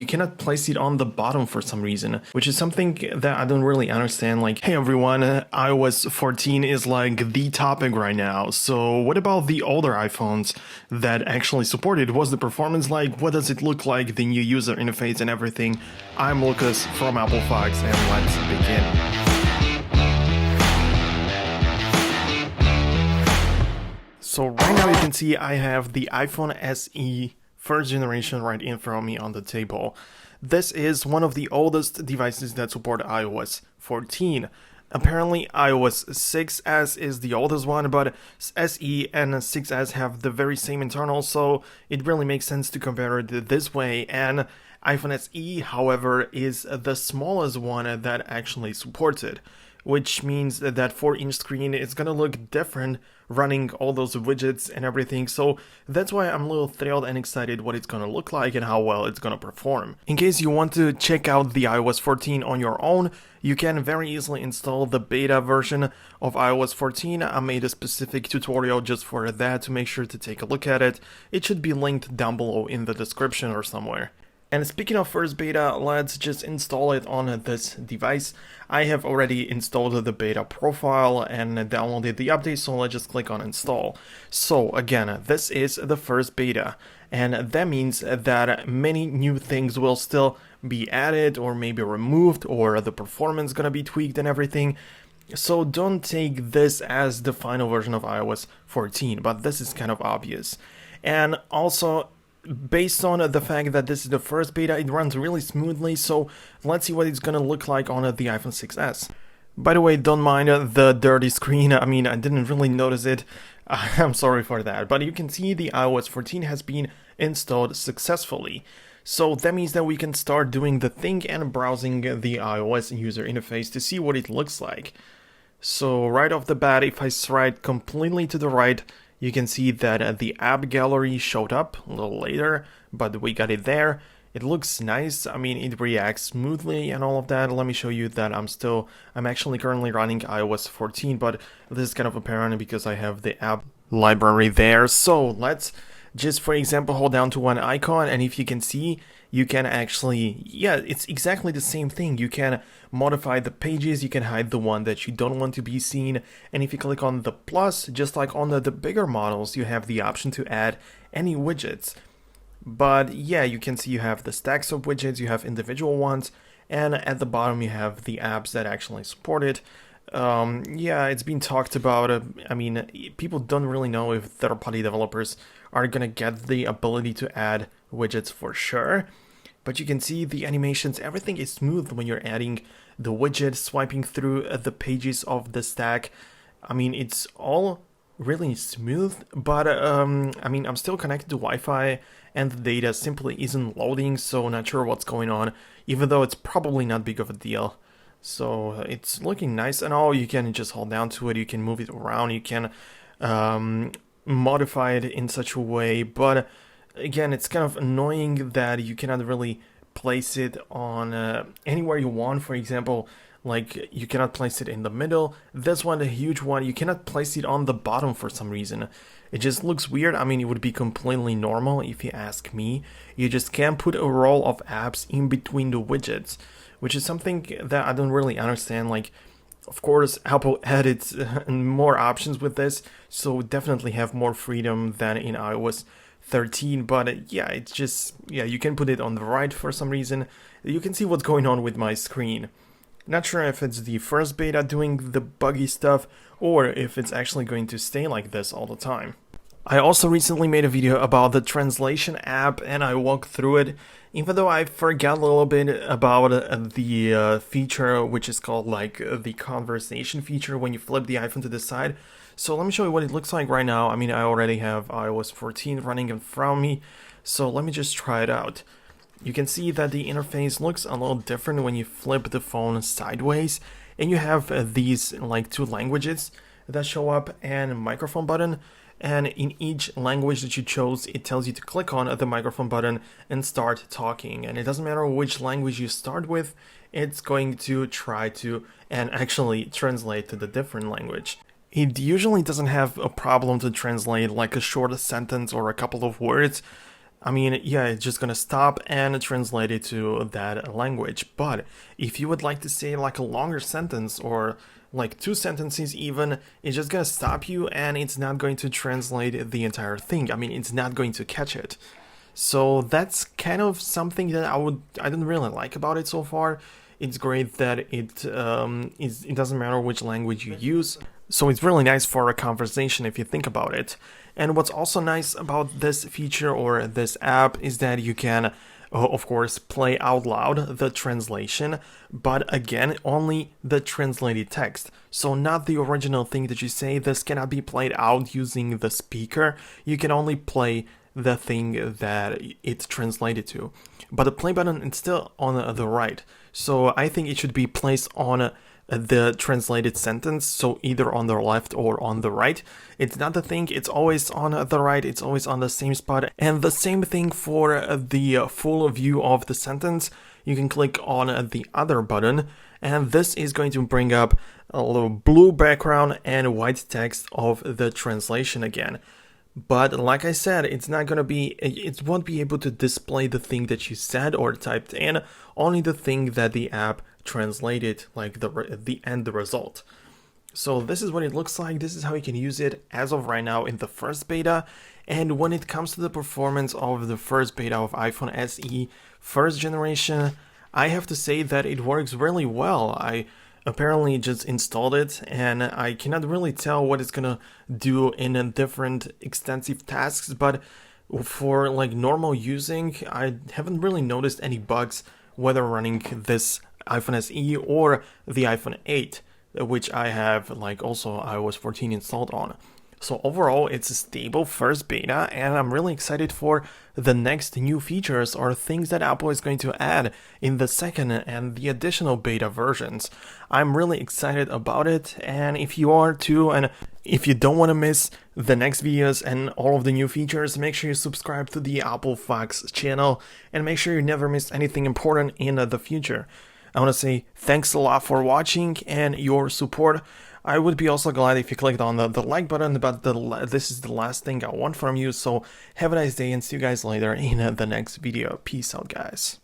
You cannot place it on the bottom for some reason, which is something that I don't really understand. Like, hey everyone, iOS 14 is like the topic right now. So what about the older iPhones that actually support it? What's the performance like? What does it look like? The new user interface and everything. I'm Lucas from Apple Fox, and let's begin. So right now you can see I have the iPhone SE first generation right in front of me on the table. This is one of the oldest devices that support iOS 14. Apparently iOS 6s is the oldest one, but SE and 6s have the very same internal, so it really makes sense to compare it this way. And iPhone SE, however, is the smallest one that actually supports it, which means that 4-inch screen is gonna look different running all those widgets and everything. So that's why I'm a little thrilled and excited what it's gonna look like and how well it's gonna perform. In case you want to check out the iOS 14 on your own, you can very easily install the beta version of iOS 14. I made a specific tutorial just for that, to make sure to take a look at it. It should be linked down below in the description or somewhere. And speaking of first beta, let's just install it on this device. I have already installed the beta profile and downloaded the update, so let's just click on install. So again, this is the first beta, and that means that many new things will still be added or maybe removed, or the performance gonna be tweaked and everything. So don't take this as the final version of iOS 14, but this is kind of obvious. And also, based on the fact that this is the first beta, it runs really smoothly, so let's see what it's gonna look like on the iPhone 6s. By the way, don't mind the dirty screen. I mean, I didn't really notice it. I'm sorry for that, but you can see the iOS 14 has been installed successfully. So that means that we can start doing the thing and browsing the iOS user interface to see what it looks like. So right off the bat, if I slide completely to the right, you can see that the app gallery showed up a little later, but we got it there. It looks nice. I mean, it reacts smoothly and all of that. Let me show you that I'm actually currently running iOS 14, but this is kind of apparent because I have the app library there. So let's just, for example, hold down to one icon, and if you can see, you can actually, yeah, it's exactly the same thing. You can modify the pages, you can hide the one that you don't want to be seen, and if you click on the plus, just like on the bigger models, you have the option to add any widgets. But yeah, you can see you have the stacks of widgets, you have individual ones, and at the bottom you have the apps that actually support it. Yeah, it's been talked about. I mean, people don't really know if third-party developers are gonna get the ability to add widgets for sure. But you can see the animations, everything is smooth when you're adding the widget, swiping through the pages of the stack. I mean, it's all really smooth, but I mean, I'm still connected to Wi-Fi and the data simply isn't loading, so not sure what's going on, even though it's probably not big of a deal. So it's looking nice, and all, you can just hold down to it, you can move it around, you can modify it in such a way, but again, it's kind of annoying that you cannot really place it on anywhere you want. For example, like, you cannot place it in the middle. This one, the huge one, you cannot place it on the bottom for some reason. It just looks weird. I mean, it would be completely normal if you ask me. You just can't put a row of apps in between the widgets, which is something that I don't really understand. Like, of course, Apple added more options with this, so definitely have more freedom than in iOS 13, but yeah, it's just, yeah, you can put it on the right for some reason. You can see what's going on with my screen. Not sure if it's the first beta doing the buggy stuff, or if it's actually going to stay like this all the time. I also recently made a video about the translation app, and I walked through it, even though I forgot a little bit about the feature, which is called like the conversation feature when you flip the iPhone to the side. So let me show you what it looks like right now. I mean, I already have iOS 14 running in front of me, so let me just try it out. You can see that the interface looks a little different when you flip the phone sideways, and you have these like two languages that show up and a microphone button, and in each language that you chose, it tells you to click on the microphone button and start talking. And it doesn't matter which language you start with, it's going to try to and actually translate to the different language. It usually doesn't have a problem to translate like a short sentence or a couple of words. I mean, yeah, it's just gonna stop and translate it to that language. But if you would like to say like a longer sentence or like two sentences even, it's just gonna stop you and it's not going to translate the entire thing. I mean, it's not going to catch it. So that's kind of something that I didn't really like about it so far. It's great that it doesn't matter which language you use. So it's really nice for a conversation if you think about it. And what's also nice about this feature or this app is that you can, of course, play out loud the translation, but again, only the translated text. So not the original thing that you say. This cannot be played out using the speaker. You can only play the thing that it's translated to. But the play button is still on the right. So I think it should be placed on the translated sentence, so either on the left or on the right. It's not the thing, it's always on the right, it's always on the same spot. And the same thing for the full view of the sentence. You can click on the other button, and this is going to bring up a little blue background and white text of the translation again. But like I said, it won't be able to display the thing that you said or typed in, only the thing that the app translated, like the end result. So this is what it looks like. This is how you can use it as of right now in the first beta. And when it comes to the performance of the first beta of iPhone SE first generation, I have to say that it works really well. I apparently just installed it and I cannot really tell what it's gonna do in different extensive tasks, but for like normal using, I haven't really noticed any bugs whether running this iPhone SE or the iPhone 8, which I have like also iOS 14 installed on. So overall, it's a stable first beta, and I'm really excited for the next new features or things that Apple is going to add in the second and the additional beta versions. I'm really excited about it, and if you are too, and if you don't want to miss the next videos and all of the new features, make sure you subscribe to the Apple Fox channel, and make sure you never miss anything important in the future. I want to say thanks a lot for watching and your support. I would be also glad if you clicked on the like button, but this is the last thing I want from you. So have a nice day and see you guys later in the next video. Peace out, guys.